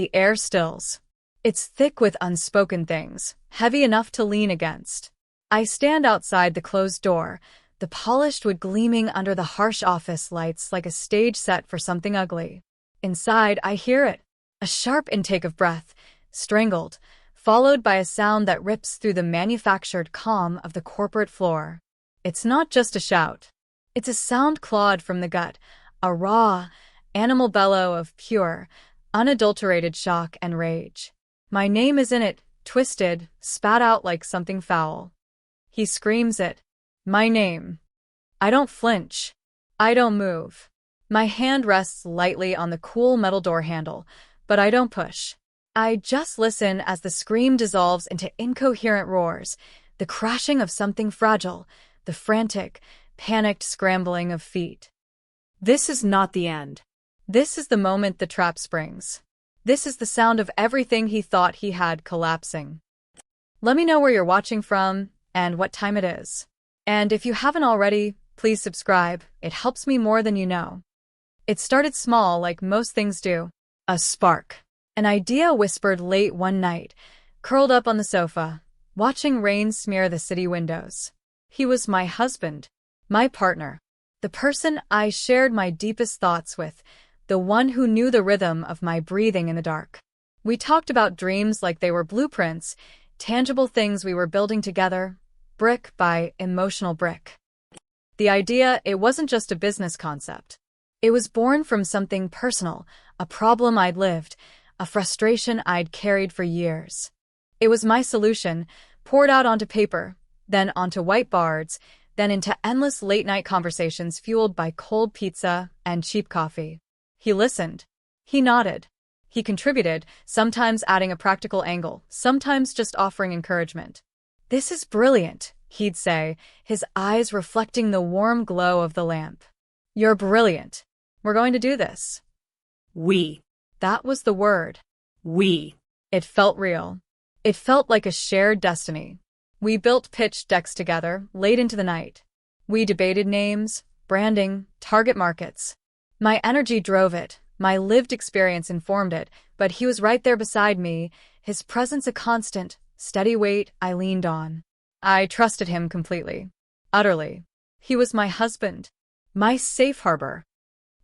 the air stills. It's thick with unspoken things, heavy enough to lean against. I stand outside the closed door, the polished wood gleaming under the harsh office lights like a stage set for something ugly. Inside, I hear it, a sharp intake of breath, strangled, followed by a sound that rips through the manufactured calm of the corporate floor. It's not just a shout. It's a sound clawed from the gut, a raw, animal bellow of pure, unadulterated shock and rage. My name is in it, twisted, spat out like something foul. He screams it. My name. I don't flinch. I don't move. My hand rests lightly on the cool metal door handle, but I don't push. I just listen as the scream dissolves into incoherent roars, the crashing of something fragile, the frantic, panicked scrambling of feet. This is not the end. This is the moment the trap springs. This is the sound of everything he thought he had collapsing. Let me know where you're watching from and what time it is. And if you haven't already, please subscribe. It helps me more than you know. It started small like most things do. A spark. An idea whispered late one night, curled up on the sofa, watching rain smear the city windows. He was my husband, my partner, the person I shared my deepest thoughts with, the one who knew the rhythm of my breathing in the dark. We talked about dreams like they were blueprints, tangible things we were building together, brick by emotional brick. The idea, it wasn't just a business concept. It was born from something personal, a problem I'd lived, a frustration I'd carried for years. It was my solution, poured out onto paper, then onto whiteboards, then into endless late-night conversations fueled by cold pizza and cheap coffee. He listened. He nodded. He contributed, sometimes adding a practical angle, sometimes just offering encouragement. "This is brilliant," he'd say, his eyes reflecting the warm glow of the lamp. "You're brilliant. We're going to do this." We. That was the word. We. It felt real. It felt like a shared destiny. We built pitch decks together, late into the night. We debated names, branding, target markets. My energy drove it, my lived experience informed it, but he was right there beside me, his presence a constant, steady weight I leaned on. I trusted him completely. Utterly. He was my husband. My safe harbor.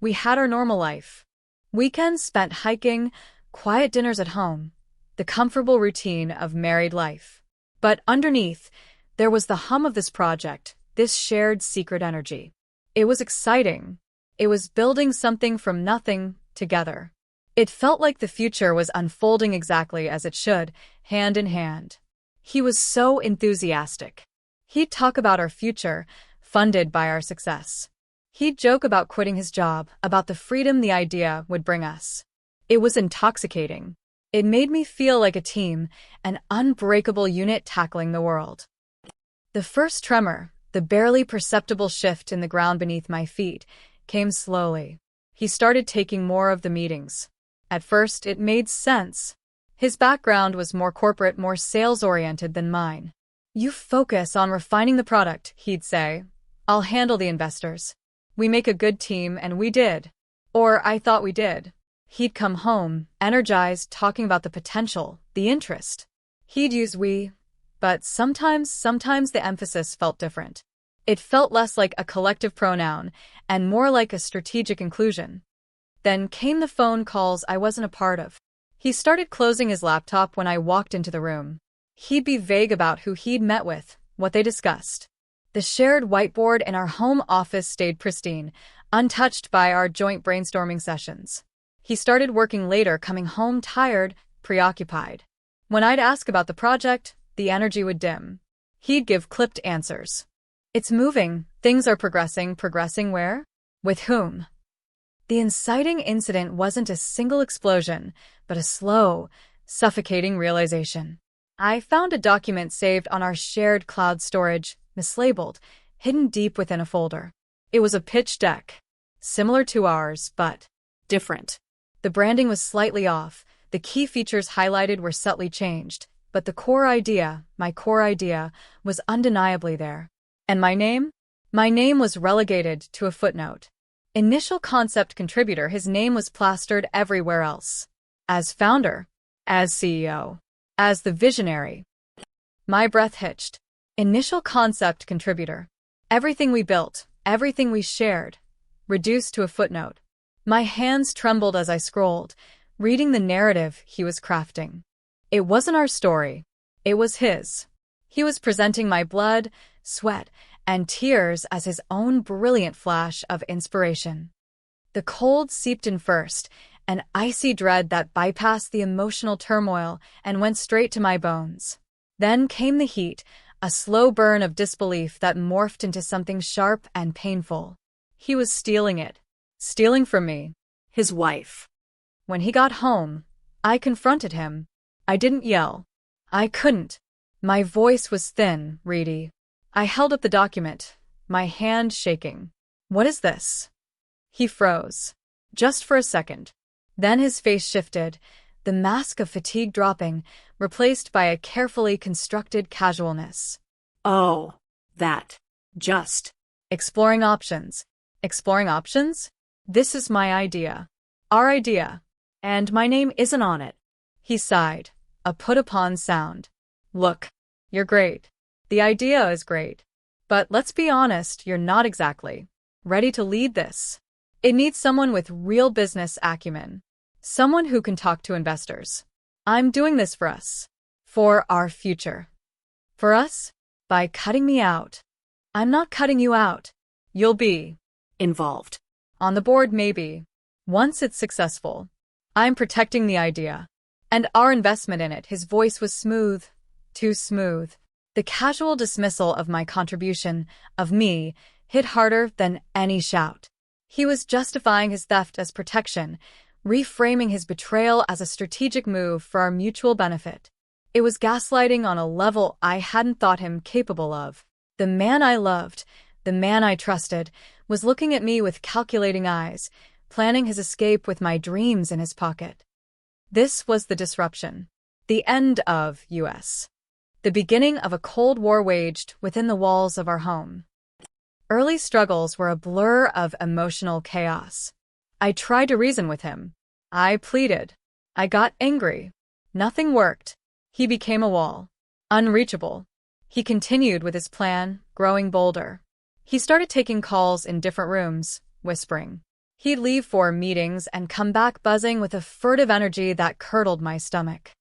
We had our normal life. Weekends spent hiking, quiet dinners at home, the comfortable routine of married life. But underneath, there was the hum of this project, this shared secret energy. It was exciting. It was building something from nothing, together. It felt like the future was unfolding exactly as it should, hand in hand. He was so enthusiastic. He'd talk about our future, funded by our success. He'd joke about quitting his job, about the freedom the idea would bring us. It was intoxicating. It made me feel like a team, an unbreakable unit tackling the world. The first tremor, the barely perceptible shift in the ground beneath my feet, came slowly. He started taking more of the meetings. At first, it made sense. His background was more corporate, more sales-oriented than mine. "You focus on refining the product," he'd say. "I'll handle the investors. We make a good team, and we did. Or I thought we did." He'd come home, energized, talking about the potential, the interest. He'd use we, but sometimes the emphasis felt different. It felt less like a collective pronoun and more like a strategic inclusion. Then came the phone calls I wasn't a part of. He started closing his laptop when I walked into the room. He'd be vague about who he'd met with, what they discussed. The shared whiteboard in our home office stayed pristine, untouched by our joint brainstorming sessions. He started working later, coming home tired, preoccupied. When I'd ask about the project, the energy would dim. He'd give clipped answers. "It's moving, things are progressing where? With whom?" The inciting incident wasn't a single explosion, but a slow, suffocating realization. I found a document saved on our shared cloud storage, mislabeled, hidden deep within a folder. It was a pitch deck, similar to ours, but Different. the branding was slightly off, the key features highlighted were subtly changed, but the core idea, my core idea, was undeniably there. And my name? My name was relegated to a footnote. Initial concept contributor, his name was plastered everywhere else. as founder, as CEO, as the visionary. My breath hitched. Initial concept contributor. Everything we built, everything we shared, reduced to a footnote. My hands trembled as I scrolled, reading the narrative he was crafting. It wasn't our story. It was his. He was presenting my blood, sweat, and tears as his own brilliant flash of inspiration. The cold seeped in first, an icy dread that bypassed the emotional turmoil and went straight to my bones. Then came the heat, a slow burn of disbelief that morphed into something sharp and painful. He was stealing it. Stealing from me. His wife. When he got home, I confronted him. I didn't yell. I couldn't. My voice was thin, reedy. I held up the document, my hand shaking. What is this? He froze. Just for a second. Then his face shifted, the mask of fatigue dropping, replaced by a carefully constructed casualness. Oh, that. Just. Exploring options. Exploring options? This is my idea. Our idea. And my name isn't on it. He sighed, a put-upon sound. Look, you're great. The idea is great. But let's be honest, you're not exactly ready to lead this. It needs someone with real business acumen. Someone who can talk to investors. I'm doing this for us. For our future. For us? By cutting me out. I'm not cutting you out. You'll be involved. On the board, maybe. Once it's successful. I'm protecting the idea. And our investment in it. His voice was smooth. Too smooth. The casual dismissal of my contribution, of me, hit harder than any shout. He was justifying his theft as protection, reframing his betrayal as a strategic move for our mutual benefit. It was gaslighting on a level I hadn't thought him capable of. The man I loved, the man I trusted, was looking at me with calculating eyes, planning his escape with my dreams in his pocket. This was the disruption. The end of U.S. The beginning of a Cold War waged within the walls of our home. Early struggles were a blur of emotional chaos. I tried to reason with him. I pleaded. I got angry. Nothing worked. He became a wall. Unreachable. He continued with his plan, growing bolder. He started taking calls in different rooms, whispering. He'd leave for meetings and come back buzzing with a furtive energy that curdled my stomach.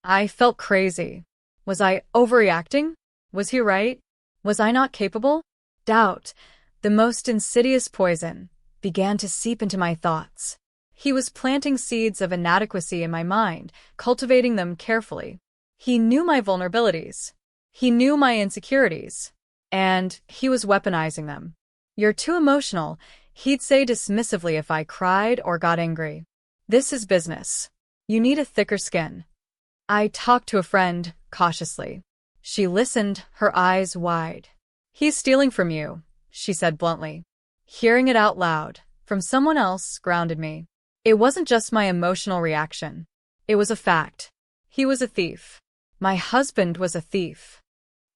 I felt crazy. Was I overreacting? Was he right? Was I not capable? Doubt, the most insidious poison, began to seep into my thoughts. He was planting seeds of inadequacy in my mind, cultivating them carefully. He knew my vulnerabilities. He knew my insecurities. And he was weaponizing them. You're too emotional, he'd say dismissively if I cried or got angry. This is business. You need a thicker skin. I talked to a friend, cautiously. She listened, her eyes wide. He's stealing from you, she said bluntly. Hearing it out loud, from someone else, grounded me. It wasn't just my emotional reaction. It was a fact. He was a thief. My husband was a thief.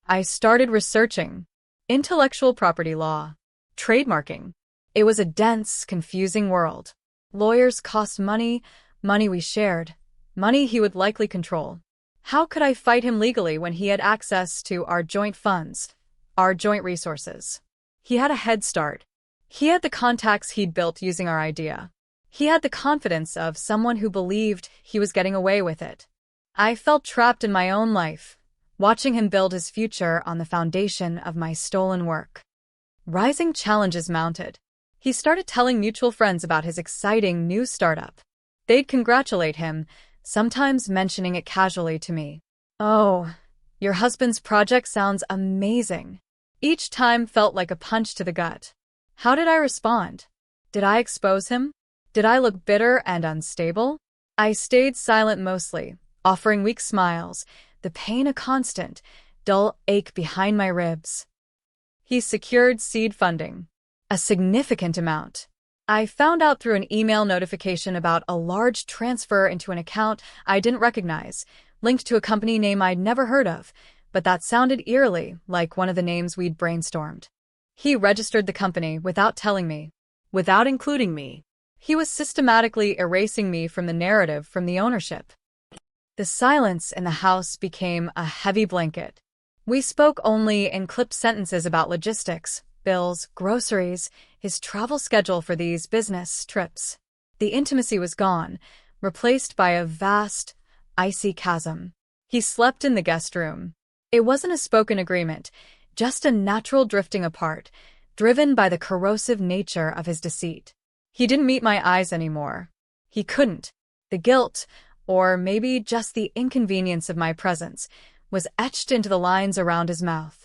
I started researching. Intellectual property law. Trademarking. It was a dense, confusing world. Lawyers cost money, money we shared, money he would likely control. How could I fight him legally when he had access to our joint funds, our joint resources? He had a head start. He had the contacts he'd built using our idea. He had the confidence of someone who believed he was getting away with it. I felt trapped in my own life, watching him build his future on the foundation of my stolen work. Rising challenges mounted. He started telling mutual friends about his exciting new startup. They'd congratulate him, sometimes mentioning it casually to me. Oh, your husband's project sounds amazing. Each time felt like a punch to the gut. How did I respond? Did I expose him? Did I look bitter and unstable? I stayed silent mostly, offering weak smiles, the pain a constant, dull ache behind my ribs. He secured seed funding. A significant amount. I found out through an email notification about a large transfer into an account I didn't recognize, linked to a company name I'd never heard of, but that sounded eerily like one of the names we'd brainstormed. He registered the company without telling me, without including me. He was systematically erasing me from the narrative, from the ownership. The silence in the house became a heavy blanket. We spoke only in clipped sentences about logistics, bills, groceries, his travel schedule for these business trips. The intimacy was gone, replaced by a vast, icy chasm. He slept in the guest room. It wasn't a spoken agreement, just a natural drifting apart, driven by the corrosive nature of his deceit. He didn't meet my eyes anymore. He couldn't. The guilt, or maybe just the inconvenience of my presence, was etched into the lines around his mouth.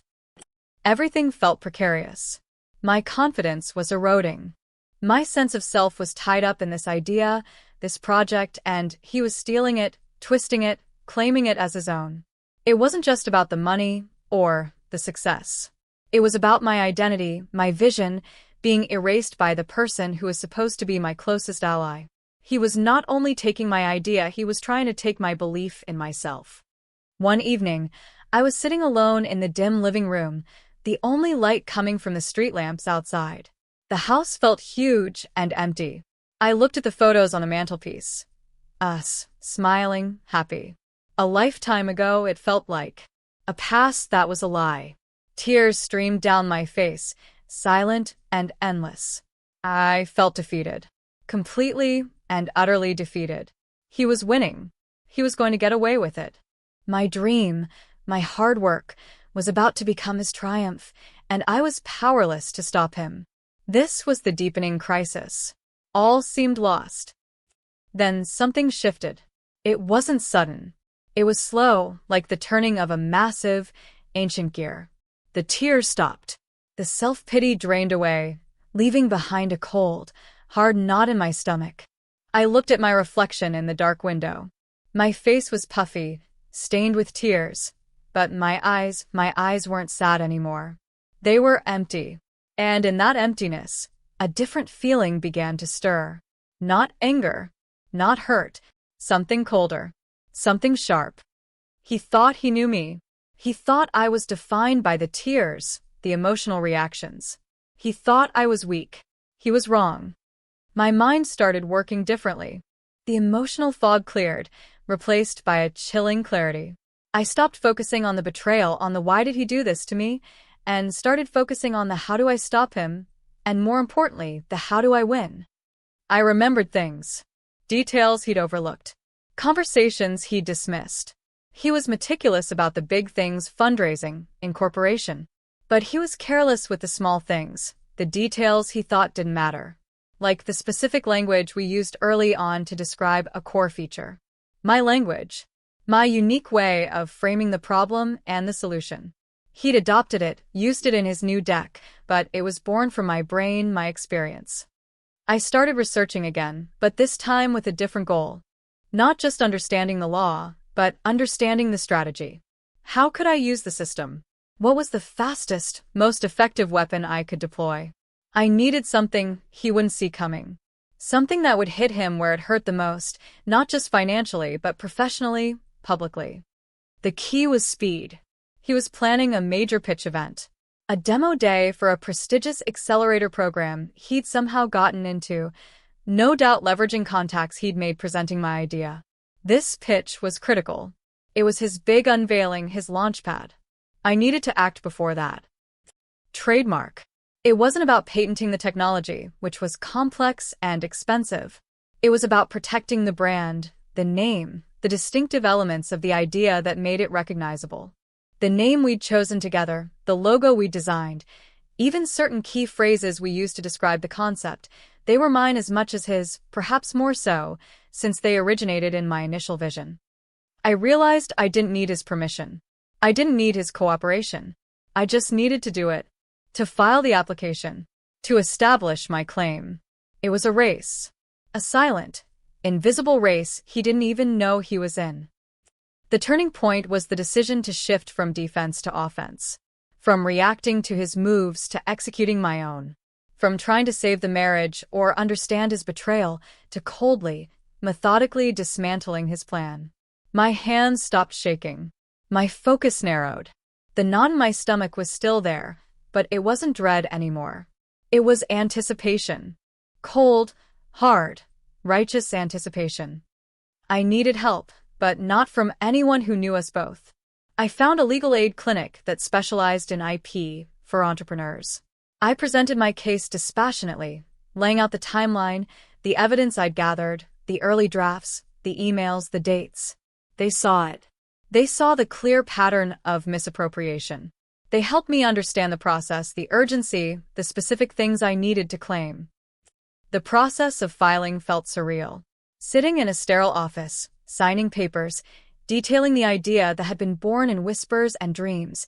Everything felt precarious. My confidence was eroding. My sense of self was tied up in this idea, this project, and he was stealing it, twisting it, claiming it as his own. It wasn't just about the money or the success. It was about my identity, my vision, being erased by the person who was supposed to be my closest ally. He was not only taking my idea, he was trying to take my belief in myself. One evening, I was sitting alone in the dim living room, the only light coming from the street lamps outside. The house felt huge and empty. I looked at the photos on the mantelpiece. Us, smiling, happy. A lifetime ago, it felt like. A past that was a lie. Tears streamed down my face, silent and endless. I felt defeated. Completely and utterly defeated. He was winning. He was going to get away with it. My dream, my hard work, was about to become his triumph, and I was powerless to stop him. This was the deepening crisis. All seemed lost. Then something shifted. It wasn't sudden. It was slow, like the turning of a massive, ancient gear. The tears stopped. The self-pity drained away, leaving behind a cold, hard knot in my stomach. I looked at my reflection in the dark window. My face was puffy, stained with tears, but my eyes weren't sad anymore. They were empty. And in that emptiness, a different feeling began to stir. Not anger, not hurt, something colder, something sharp. He thought he knew me. He thought I was defined by the tears, the emotional reactions. He thought I was weak. He was wrong. My mind started working differently. The emotional fog cleared, replaced by a chilling clarity. I stopped focusing on the betrayal, on the why did he do this to me, and started focusing on the how do I stop him, and more importantly, the how do I win. I remembered things. Details he'd overlooked. Conversations he'd dismissed. He was meticulous about the big things, fundraising, incorporation. But he was careless with the small things, the details he thought didn't matter. Like the specific language we used early on to describe a core feature. My language. My unique way of framing the problem and the solution. He'd adopted it, used it in his new deck, but it was born from my brain, my experience. I started researching again, but this time with a different goal. Not just understanding the law, but understanding the strategy. How could I use the system? What was the fastest, most effective weapon I could deploy? I needed something he wouldn't see coming. Something that would hit him where it hurt the most, not just financially, but professionally, publicly. The key was speed. He was planning a major pitch event. A demo day for a prestigious accelerator program he'd somehow gotten into, no doubt leveraging contacts he'd made presenting my idea. This pitch was critical. It was his big unveiling, his launchpad. I needed to act before that. Trademark. It wasn't about patenting the technology, which was complex and expensive. It was about protecting the brand, the name, the distinctive elements of the idea that made it recognizable. The name we'd chosen together, the logo we designed, even certain key phrases we used to describe the concept, they were mine as much as his, perhaps more so, since they originated in my initial vision. I realized I didn't need his permission. I didn't need his cooperation. I just needed to do it. To file the application. To establish my claim. It was a race. A silent, invisible race he didn't even know he was in. The turning point was the decision to shift from defense to offense. From reacting to his moves to executing my own. From trying to save the marriage or understand his betrayal to coldly, methodically dismantling his plan. My hands stopped shaking. My focus narrowed. The knot in my stomach was still there, but it wasn't dread anymore. It was anticipation. Cold, Hard, righteous anticipation. I needed help, but not from anyone who knew us both. I found a legal aid clinic that specialized in IP for entrepreneurs. I presented my case dispassionately, laying out the timeline, the evidence I'd gathered, the early drafts, the emails, the dates. They saw it. They saw the clear pattern of misappropriation. They helped me understand the process, the urgency, the specific things I needed to claim. The process of filing felt surreal. Sitting in a sterile office, signing papers, detailing the idea that had been born in whispers and dreams,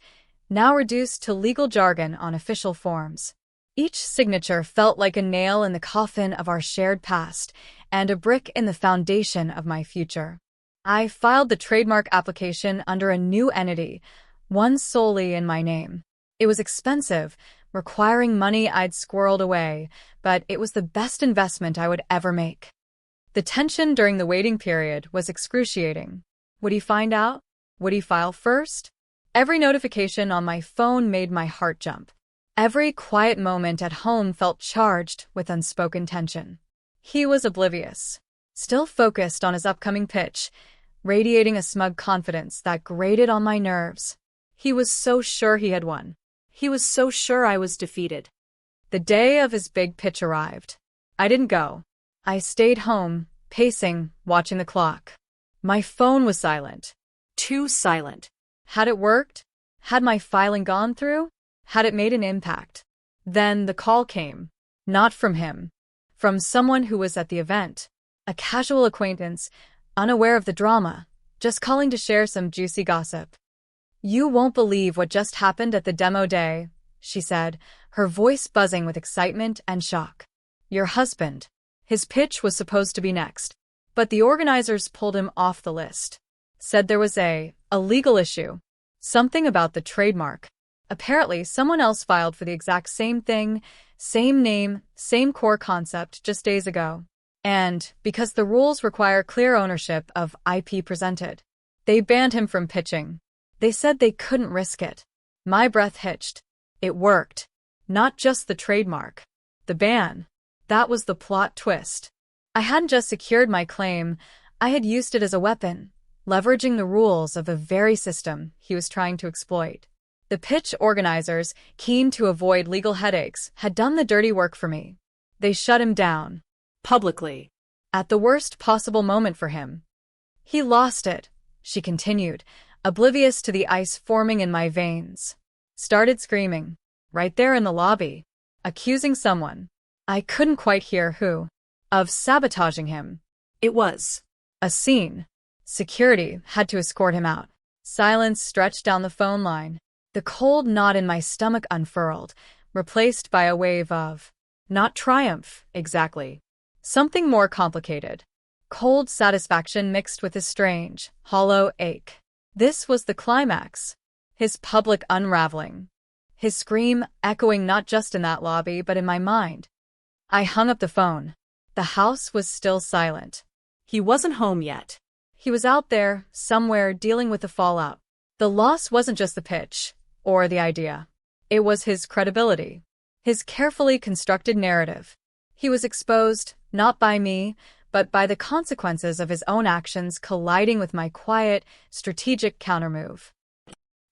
now reduced to legal jargon on official forms. Each signature felt like a nail in the coffin of our shared past and a brick in the foundation of my future. I filed the trademark application under a new entity, one solely in my name. It was expensive, requiring money I'd squirreled away, but it was the best investment I would ever make. The tension during the waiting period was excruciating. Would he find out? Would he file first? Every notification on my phone made my heart jump. Every quiet moment at home felt charged with unspoken tension. He was oblivious, still focused on his upcoming pitch, radiating a smug confidence that grated on my nerves. He was so sure he had won. He was so sure I was defeated. The day of his big pitch arrived. I didn't go. I stayed home, pacing, watching the clock. My phone was silent. Too silent. Had it worked? Had my filing gone through? Had it made an impact? Then the call came. Not from him. From someone who was at the event. A casual acquaintance, unaware of the drama, just calling to share some juicy gossip. "You won't believe what just happened at the demo day," she said, her voice buzzing with excitement and shock. "Your husband. His pitch was supposed to be next, but the organizers pulled him off the list. Said there was a legal issue. Something about the trademark. Apparently, someone else filed for the exact same thing, same name, same core concept just days ago. And, because the rules require clear ownership of IP presented, they banned him from pitching. They said they couldn't risk it." My breath hitched. It worked. Not just the trademark. The ban. That was the plot twist. I hadn't just secured my claim, I had used it as a weapon, leveraging the rules of the very system he was trying to exploit. The pitch organizers, keen to avoid legal headaches, had done the dirty work for me. They shut him down. Publicly. At the worst possible moment for him. He lost it, she continued, oblivious to the ice forming in my veins. Started screaming. Right there in the lobby. Accusing someone. I couldn't quite hear who. Of sabotaging him. It was a scene. Security had to escort him out. Silence stretched down the phone line. The cold knot in my stomach unfurled, replaced by a wave of, not triumph, exactly. Something more complicated. Cold satisfaction mixed with a strange, hollow ache. This was the climax. His public unraveling. His scream echoing not just in that lobby but in my mind. I hung up the phone. The house was still silent. He wasn't home yet. He was out there, somewhere, dealing with the fallout. The loss wasn't just the pitch, or the idea. It was his credibility. His carefully constructed narrative. He was exposed, not by me, but by the consequences of his own actions colliding with my quiet, strategic countermove.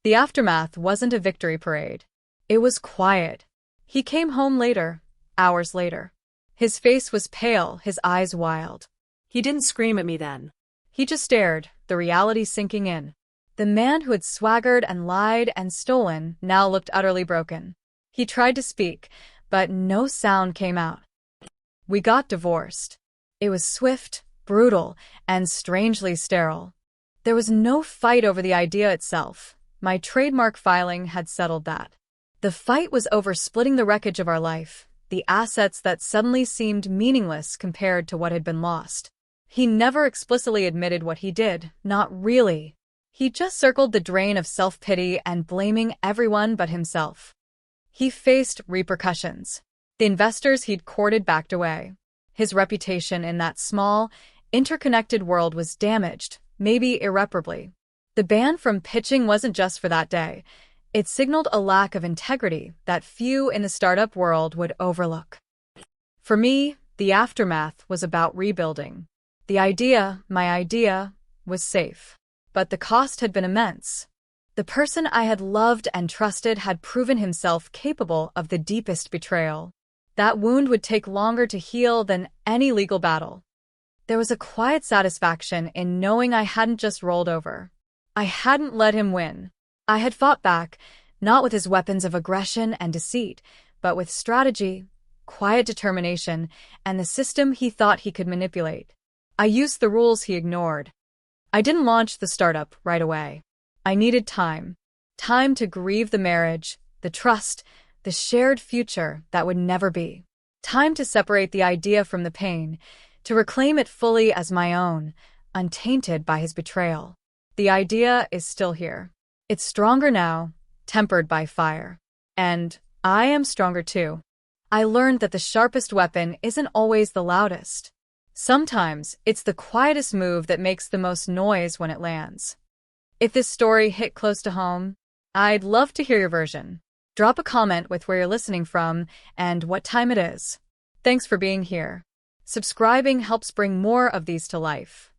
The aftermath wasn't a victory parade. It was quiet. He came home later, hours later. His face was pale, his eyes wild. He didn't scream at me then. He just stared, the reality sinking in. The man who had swaggered and lied and stolen now looked utterly broken. He tried to speak, but no sound came out. We got divorced. It was swift, brutal, and strangely sterile. There was no fight over the idea itself. My trademark filing had settled that. The fight was over splitting the wreckage of our life, the assets that suddenly seemed meaningless compared to what had been lost. He never explicitly admitted what he did, not really. He just circled the drain of self-pity and blaming everyone but himself. He faced repercussions. The investors he'd courted backed away. His reputation in that small, interconnected world was damaged, maybe irreparably. The ban from pitching wasn't just for that day. It signaled a lack of integrity that few in the startup world would overlook. For me, The aftermath was about rebuilding. The idea, my idea, was safe. But the cost had been immense. The person I had loved and trusted had proven himself capable of the deepest betrayal. That wound would take longer to heal than any legal battle. There was a quiet satisfaction in knowing I hadn't just rolled over. I hadn't let him win. I had fought back, not with his weapons of aggression and deceit, but with strategy, quiet determination, and the system he thought he could manipulate. I used the rules he ignored. I didn't launch the startup right away. I needed time. Time to grieve the marriage, the trust, the shared future that would never be. Time to separate the idea from the pain, to reclaim it fully as my own, untainted by his betrayal. The idea is still here. It's stronger now, tempered by fire. And I am stronger too. I learned that the sharpest weapon isn't always the loudest. Sometimes it's the quietest move that makes the most noise when it lands. If this story hit close to home, I'd love to hear your version. Drop a comment with where you're listening from and what time it is. Thanks for being here. Subscribing helps bring more of these to life.